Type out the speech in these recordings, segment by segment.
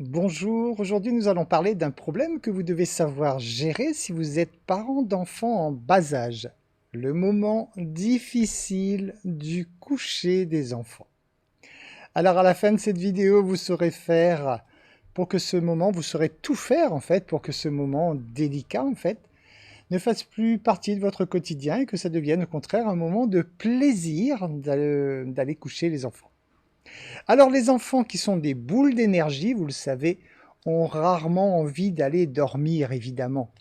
Bonjour, aujourd'hui nous allons parler d'un problème que vous devez savoir gérer si vous êtes parent d'enfants en bas âge. Le moment difficile du coucher des enfants. Alors à la fin de cette vidéo, vous saurez faire pour que ce moment, vous saurez tout faire en fait pour que ce moment délicat en fait ne fasse plus partie de votre quotidien et que ça devienne au contraire un moment de plaisir d'aller coucher les enfants. Alors les enfants qui sont des boules d'énergie, vous le savez, ont rarement envie d'aller dormir évidemment.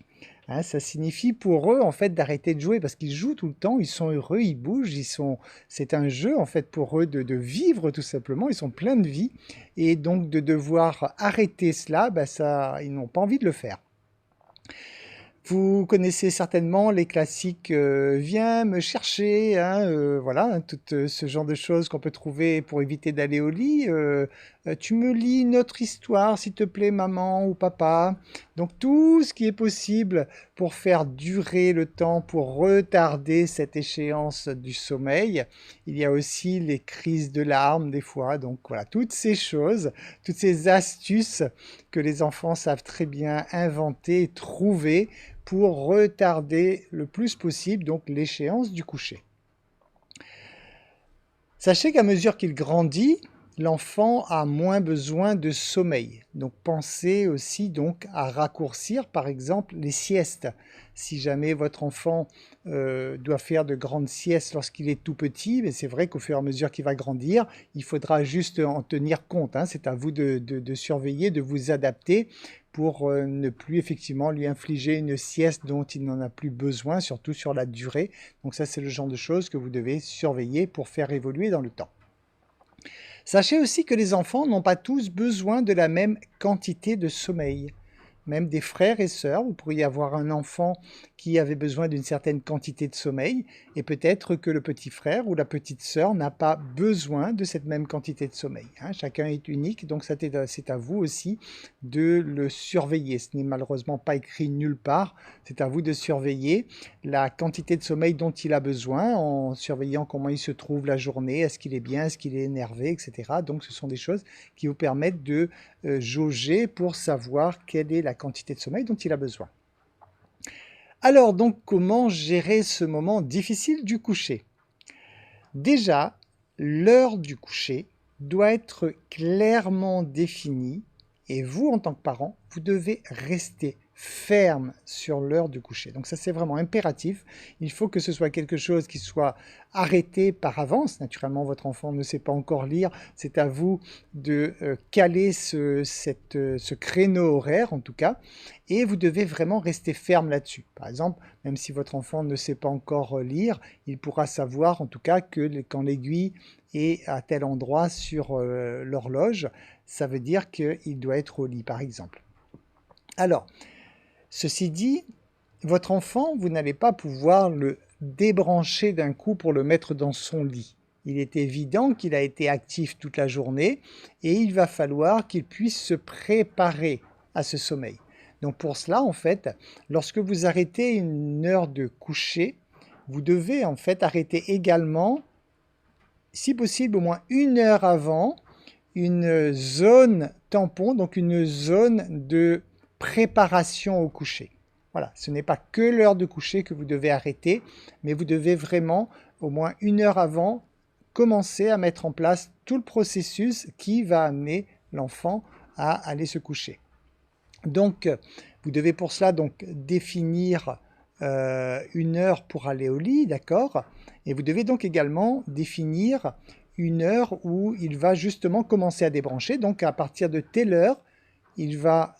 Hein, ça signifie pour eux en fait d'arrêter de jouer parce qu'ils jouent tout le temps, ils sont heureux, ils bougent, c'est un jeu en fait pour eux de vivre tout simplement, ils sont pleins de vie et donc de devoir arrêter cela, ils n'ont pas envie de le faire. Vous connaissez certainement les classiques «Viens me chercher», hein, voilà, hein, tout ce genre de choses qu'on peut trouver pour éviter d'aller au lit. «Tu me lis une autre histoire, s'il te plaît, maman ou papa». Donc tout ce qui est possible pour faire durer le temps, pour retarder cette échéance du sommeil. Il y a aussi les crises de larmes des fois. Donc voilà, toutes ces choses, toutes ces astuces que les enfants savent très bien inventer, trouver pour retarder le plus possible donc l'échéance du coucher. Sachez qu'à mesure qu'il grandit, l'enfant a moins besoin de sommeil. Donc pensez aussi donc à raccourcir par exemple les siestes. Si jamais votre enfant doit faire de grandes siestes lorsqu'il est tout petit, mais c'est vrai qu'au fur et à mesure qu'il va grandir, il faudra juste en tenir compte, hein. C'est à vous de surveiller, de vous adapter pour ne plus effectivement lui infliger une sieste dont il n'en a plus besoin, surtout sur la durée. Donc ça, c'est le genre de choses que vous devez surveiller pour faire évoluer dans le temps. Sachez aussi que les enfants n'ont pas tous besoin de la même quantité de sommeil. Même des frères et sœurs, vous pourriez avoir un enfant qui avait besoin d'une certaine quantité de sommeil et peut-être que le petit frère ou la petite sœur n'a pas besoin de cette même quantité de sommeil, hein. Chacun est unique, donc c'est à vous aussi de le surveiller. Ce n'est malheureusement pas écrit nulle part, c'est à vous de surveiller la quantité de sommeil dont il a besoin en surveillant comment il se trouve la journée, est-ce qu'il est bien, est-ce qu'il est énervé, etc. Donc ce sont des choses qui vous permettent de jauger pour savoir quelle est la quantité de sommeil dont il a besoin. Alors donc, comment gérer ce moment difficile du coucher? Déjà, l'heure du coucher doit être clairement définie et vous, en tant que parent, vous devez rester ferme sur l'heure du coucher. Donc ça, c'est vraiment impératif. Il faut que ce soit quelque chose qui soit arrêté par avance. Naturellement, votre enfant ne sait pas encore lire. C'est à vous de caler ce créneau horaire, en tout cas. Et vous devez vraiment rester ferme là-dessus. Par exemple, même si votre enfant ne sait pas encore lire, il pourra savoir en tout cas que quand l'aiguille est à tel endroit sur l'horloge, ça veut dire qu'il doit être au lit, par exemple. Alors, ceci dit, votre enfant, vous n'allez pas pouvoir le débrancher d'un coup pour le mettre dans son lit. Il est évident qu'il a été actif toute la journée et il va falloir qu'il puisse se préparer à ce sommeil. Donc pour cela, en fait, lorsque vous arrêtez une heure de coucher, vous devez en fait arrêter également, si possible au moins une heure avant, une zone tampon, donc une zone de préparation au coucher. Voilà, ce n'est pas que l'heure de coucher que vous devez arrêter, mais vous devez vraiment, au moins une heure avant, commencer à mettre en place tout le processus qui va amener l'enfant à aller se coucher. Donc, vous devez pour cela donc définir une heure pour aller au lit, d'accord? Et vous devez donc également définir une heure où il va justement commencer à débrancher. Donc, à partir de telle heure, il va,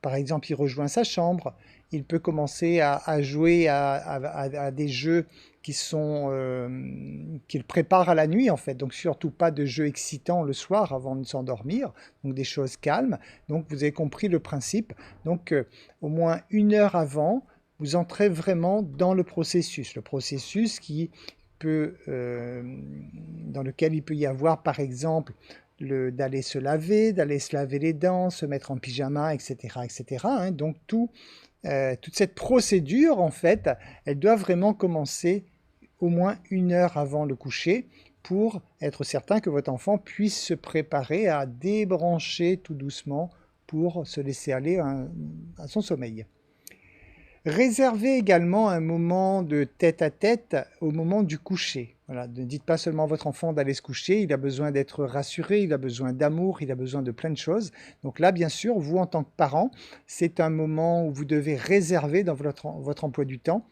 par exemple, il rejoint sa chambre, il peut commencer à jouer à des jeux qu'il prépare à la nuit en fait, donc surtout pas de jeux excitants le soir avant de s'endormir, donc des choses calmes. Donc vous avez compris le principe. Donc au moins une heure avant, vous entrez vraiment dans le processus qui peut, dans lequel il peut y avoir par exemple d'aller se laver, d'aller se laver les dents, se mettre en pyjama, etc. etc. hein. Donc toute cette procédure, en fait, elle doit vraiment commencer au moins une heure avant le coucher pour être certain que votre enfant puisse se préparer à débrancher tout doucement pour se laisser aller à son sommeil. Réservez également un moment de tête-à-tête au moment du coucher. Voilà, ne dites pas seulement à votre enfant d'aller se coucher, il a besoin d'être rassuré, il a besoin d'amour, il a besoin de plein de choses. Donc là, bien sûr, vous en tant que parent, c'est un moment où vous devez réserver dans votre emploi du temps.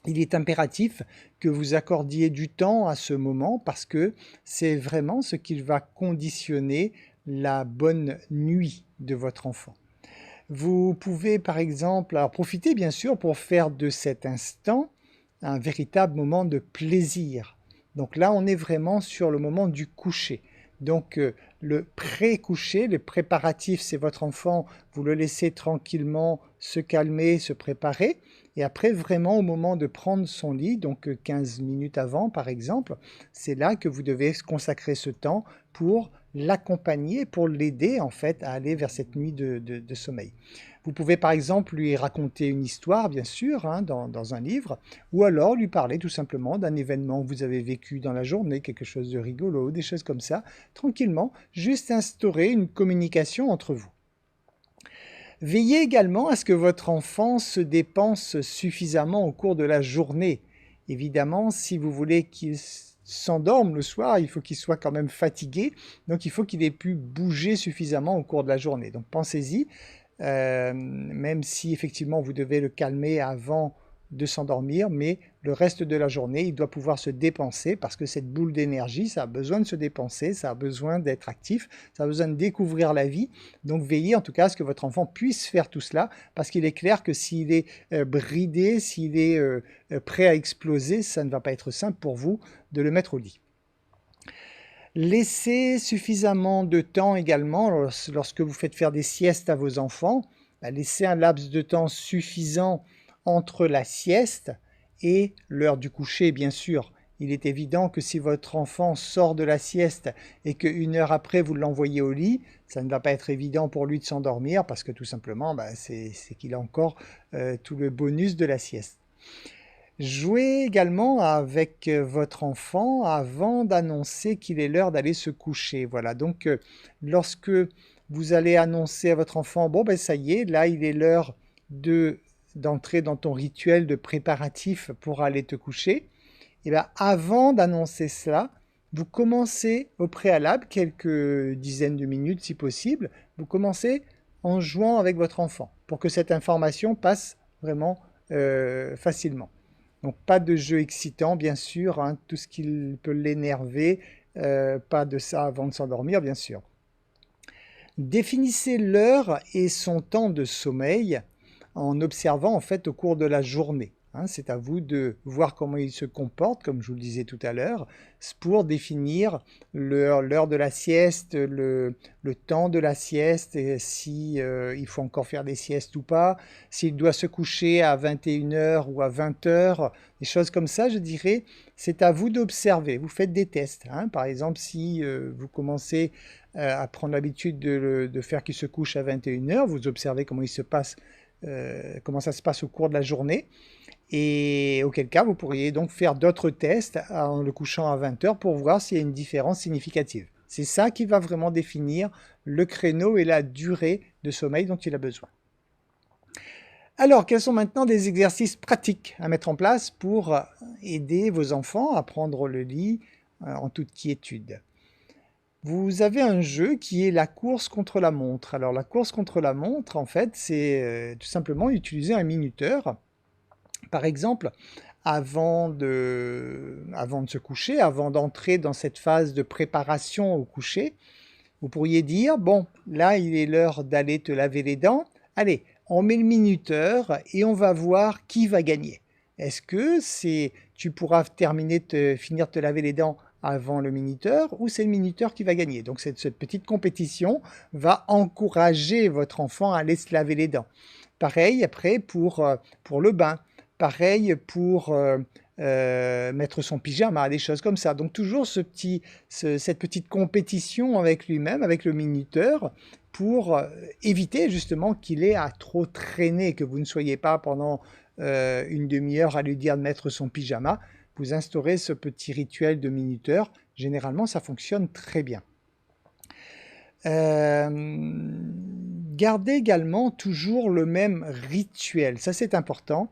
Il est impératif que vous accordiez du temps à ce moment parce que c'est vraiment ce qui va conditionner la bonne nuit de votre enfant. Vous pouvez par exemple, alors profiter bien sûr pour faire de cet instant un véritable moment de plaisir. Donc là, on est vraiment sur le moment du coucher. Donc le pré-coucher, les préparatifs, c'est votre enfant, vous le laissez tranquillement se calmer, se préparer. Et après, vraiment au moment de prendre son lit, donc 15 minutes avant par exemple, c'est là que vous devez consacrer ce temps pour l'accompagner, pour l'aider en fait à aller vers cette nuit de sommeil. Vous pouvez par exemple lui raconter une histoire, bien sûr, hein, dans un livre, ou alors lui parler tout simplement d'un événement que vous avez vécu dans la journée, quelque chose de rigolo, des choses comme ça, tranquillement, juste instaurer une communication entre vous. Veillez également à ce que votre enfant se dépense suffisamment au cours de la journée. Évidemment, si vous voulez qu'il s'endorme le soir, il faut qu'il soit quand même fatigué, donc il faut qu'il ait pu bouger suffisamment au cours de la journée. Donc pensez-y, même si effectivement vous devez le calmer avant de s'endormir, mais le reste de la journée, il doit pouvoir se dépenser parce que cette boule d'énergie, ça a besoin de se dépenser, ça a besoin d'être actif, ça a besoin de découvrir la vie. Donc veillez en tout cas à ce que votre enfant puisse faire tout cela parce qu'il est clair que s'il est bridé, s'il est prêt à exploser, ça ne va pas être simple pour vous de le mettre au lit. Laissez suffisamment de temps également lorsque vous faites faire des siestes à vos enfants. Laissez un laps de temps suffisant entre la sieste et l'heure du coucher, bien sûr. Il est évident que si votre enfant sort de la sieste et qu'une heure après vous l'envoyez au lit, ça ne va pas être évident pour lui de s'endormir parce que tout simplement, c'est qu'il a encore tout le bonus de la sieste. Jouez également avec votre enfant avant d'annoncer qu'il est l'heure d'aller se coucher. Voilà, donc lorsque vous allez annoncer à votre enfant, bon ben ça y est, là il est l'heure d'entrer dans ton rituel de préparatif pour aller te coucher, et bien avant d'annoncer cela, vous commencez au préalable, quelques dizaines de minutes si possible, vous commencez en jouant avec votre enfant pour que cette information passe vraiment facilement. Donc pas de jeu excitant bien sûr, hein, tout ce qui peut l'énerver, pas de ça avant de s'endormir bien sûr. Définissez l'heure et son temps de sommeil en observant en fait au cours de la journée. Hein, c'est à vous de voir comment il se comporte, comme je vous le disais tout à l'heure, pour définir l'heure de la sieste, le temps de la sieste, et si il faut encore faire des siestes ou pas, s'il doit se coucher à 21h ou à 20h, des choses comme ça, je dirais, c'est à vous d'observer. Vous faites des tests. Hein. Par exemple, si vous commencez à prendre l'habitude de faire qu'il se couche à 21h, vous observez comment il se passe, comment ça se passe au cours de la journée. Et auquel cas, vous pourriez donc faire d'autres tests en le couchant à 20h pour voir s'il y a une différence significative. C'est ça qui va vraiment définir le créneau et la durée de sommeil dont il a besoin. Alors, quels sont maintenant des exercices pratiques à mettre en place pour aider vos enfants à prendre le lit en toute quiétude? Vous avez un jeu qui est la course contre la montre. Alors, la course contre la montre, en fait, c'est tout simplement utiliser un minuteur. Par exemple, avant de se coucher, avant d'entrer dans cette phase de préparation au coucher, vous pourriez dire, bon, là, il est l'heure d'aller te laver les dents. Allez, on met le minuteur et on va voir qui va gagner. Est-ce que tu pourras finir de te laver les dents avant le minuteur ou c'est le minuteur qui va gagner? Donc cette petite compétition va encourager votre enfant à aller se laver les dents. Pareil après pour le bain. Pareil pour mettre son pyjama, des choses comme ça. Donc toujours cette petite compétition avec lui-même, avec le minuteur, pour éviter justement qu'il ait à trop traîner, que vous ne soyez pas pendant une demi-heure à lui dire de mettre son pyjama. Vous instaurez ce petit rituel de minuteur. Généralement, ça fonctionne très bien. Gardez également toujours le même rituel, ça c'est important.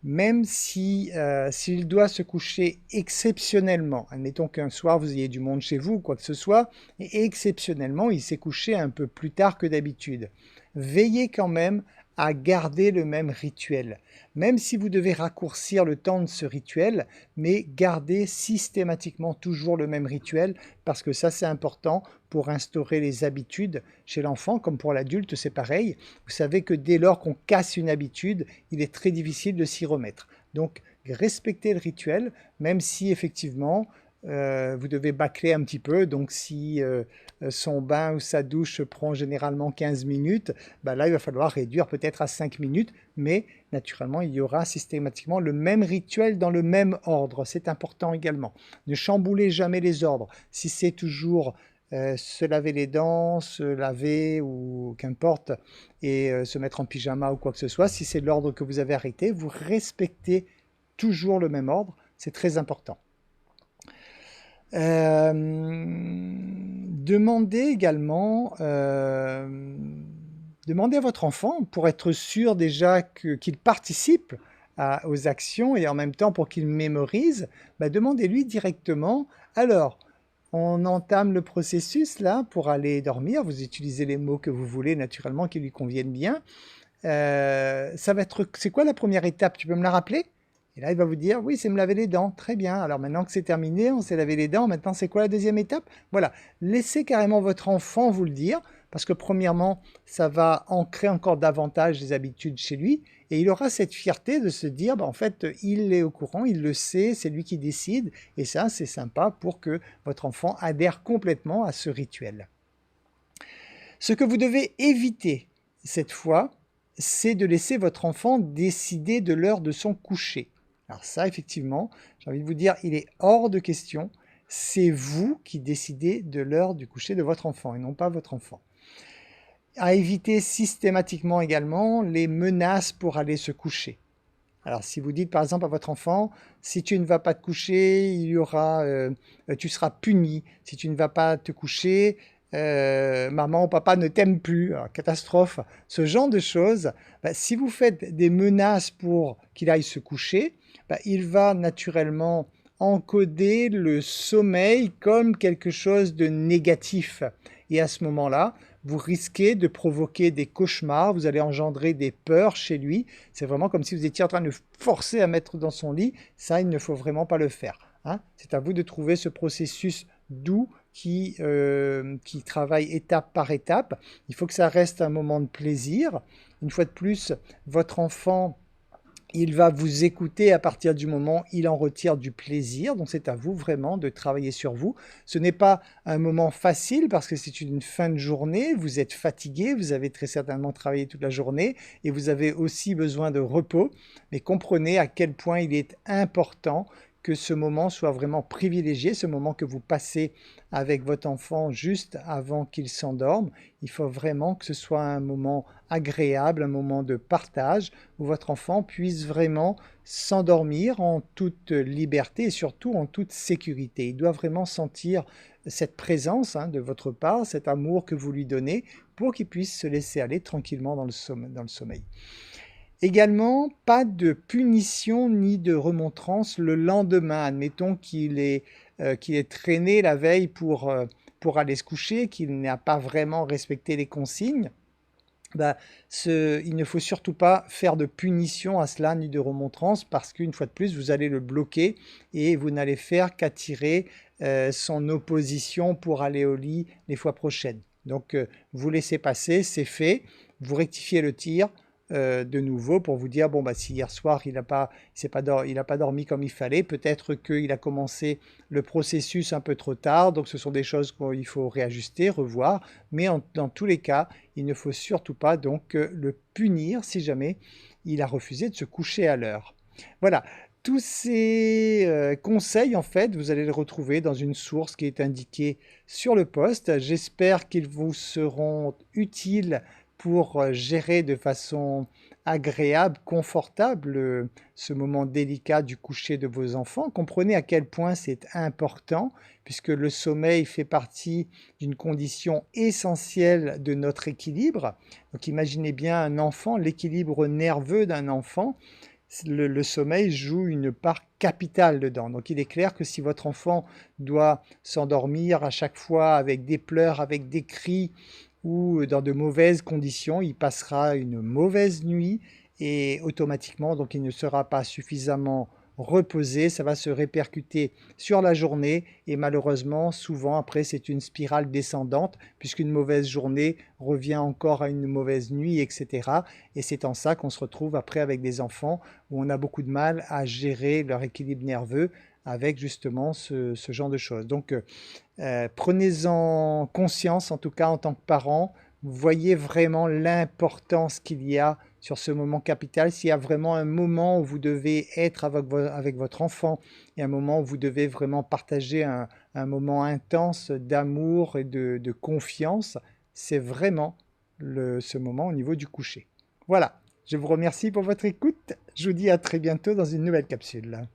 Même si s'il doit se coucher exceptionnellement, admettons qu'un soir vous ayez du monde chez vous, quoi que ce soit, et exceptionnellement il s'est couché un peu plus tard que d'habitude, veillez quand même à garder le même rituel. Même si vous devez raccourcir le temps de ce rituel, mais gardez systématiquement toujours le même rituel, parce que ça c'est important pour instaurer les habitudes chez l'enfant, comme pour l'adulte c'est pareil. Vous savez que dès lors qu'on casse une habitude, il est très difficile de s'y remettre. Donc respectez le rituel, même si effectivement vous devez bâcler un petit peu. Donc si son bain ou sa douche prend généralement 15 minutes, ben là il va falloir réduire peut-être à 5 minutes, mais naturellement il y aura systématiquement le même rituel dans le même ordre. C'est important également. Ne chamboulez jamais les ordres. Si c'est toujours se laver les dents, se laver ou qu'importe, et se mettre en pyjama ou quoi que ce soit, si c'est l'ordre que vous avez arrêté, vous respectez toujours le même ordre, c'est très important. Demandez également, demandez à votre enfant, pour être sûr déjà qu'il participe aux actions et en même temps pour qu'il mémorise, bah, demandez-lui directement, alors, on entame le processus là pour aller dormir, vous utilisez les mots que vous voulez naturellement qui lui conviennent bien. Ça va être, c'est quoi la première étape? Tu peux me la rappeler? Et là, il va vous dire, oui, c'est me laver les dents. Très bien. Alors maintenant que c'est terminé, on s'est lavé les dents. Maintenant, c'est quoi la deuxième étape? Voilà. Laissez carrément votre enfant vous le dire, parce que premièrement, ça va ancrer encore davantage les habitudes chez lui. Et il aura cette fierté de se dire, bah, en fait, il est au courant, il le sait, c'est lui qui décide. Et ça, c'est sympa pour que votre enfant adhère complètement à ce rituel. Ce que vous devez éviter cette fois, c'est de laisser votre enfant décider de l'heure de son coucher. Alors ça, effectivement, j'ai envie de vous dire, il est hors de question. C'est vous qui décidez de l'heure du coucher de votre enfant et non pas votre enfant. À éviter systématiquement également les menaces pour aller se coucher. Alors si vous dites par exemple à votre enfant, si tu ne vas pas te coucher, tu seras puni. Si tu ne vas pas te coucher, maman ou papa ne t'aime plus, alors, catastrophe, ce genre de choses, bah, si vous faites des menaces pour qu'il aille se coucher, bah, il va naturellement encoder le sommeil comme quelque chose de négatif. Et à ce moment-là, vous risquez de provoquer des cauchemars, vous allez engendrer des peurs chez lui. C'est vraiment comme si vous étiez en train de le forcer à mettre dans son lit. Ça, il ne faut vraiment pas le faire. Hein. C'est à vous de trouver ce processus doux qui travaille étape par étape. Il faut que ça reste un moment de plaisir. Une fois de plus, votre enfant, il va vous écouter à partir du moment où il en retire du plaisir. Donc c'est à vous vraiment de travailler sur vous. Ce n'est pas un moment facile parce que c'est une fin de journée. Vous êtes fatigué, vous avez très certainement travaillé toute la journée et vous avez aussi besoin de repos. Mais comprenez à quel point il est important que ce moment soit vraiment privilégié, ce moment que vous passez avec votre enfant juste avant qu'il s'endorme. Il faut vraiment que ce soit un moment agréable, un moment de partage où votre enfant puisse vraiment s'endormir en toute liberté et surtout en toute sécurité. Il doit vraiment sentir cette présence de votre part, cet amour que vous lui donnez pour qu'il puisse se laisser aller tranquillement dans le sommeil. Également, pas de punition ni de remontrance le lendemain. Admettons qu'il est traîné la veille pour aller se coucher, qu'il n'a pas vraiment respecté les consignes. Bah, il ne faut surtout pas faire de punition à cela ni de remontrance parce qu'une fois de plus, vous allez le bloquer et vous n'allez faire qu'attirer son opposition pour aller au lit les fois prochaines. Donc, vous laissez passer, c'est fait, vous rectifiez le tir. De nouveau pour vous dire bon bah si hier soir il n'a pas dormi comme il fallait, peut-être qu'il a commencé le processus un peu trop tard, donc ce sont des choses qu'il faut réajuster, revoir, mais dans tous les cas il ne faut surtout pas donc le punir si jamais il a refusé de se coucher à l'heure. Voilà, tous ces conseils en fait vous allez les retrouver dans une source qui est indiquée sur le post. J'espère qu'ils vous seront utiles pour gérer de façon agréable, confortable, ce moment délicat du coucher de vos enfants. Comprenez à quel point c'est important, puisque le sommeil fait partie d'une condition essentielle de notre équilibre. Donc imaginez bien un enfant, l'équilibre nerveux d'un enfant, le sommeil joue une part capitale dedans. Donc il est clair que si votre enfant doit s'endormir à chaque fois avec des pleurs, avec des cris ou dans de mauvaises conditions, il passera une mauvaise nuit et automatiquement, donc il ne sera pas suffisamment reposé, ça va se répercuter sur la journée et malheureusement, souvent après, c'est une spirale descendante puisqu'une mauvaise journée revient encore à une mauvaise nuit, etc. Et c'est en ça qu'on se retrouve après avec des enfants où on a beaucoup de mal à gérer leur équilibre nerveux avec justement ce genre de choses. Donc, prenez-en conscience, en tout cas en tant que parent, voyez vraiment l'importance qu'il y a sur ce moment capital. S'il y a vraiment un moment où vous devez être avec votre enfant et un moment où vous devez vraiment partager un moment intense d'amour et de confiance, c'est vraiment ce moment au niveau du coucher. Voilà, je vous remercie pour votre écoute. Je vous dis à très bientôt dans une nouvelle capsule.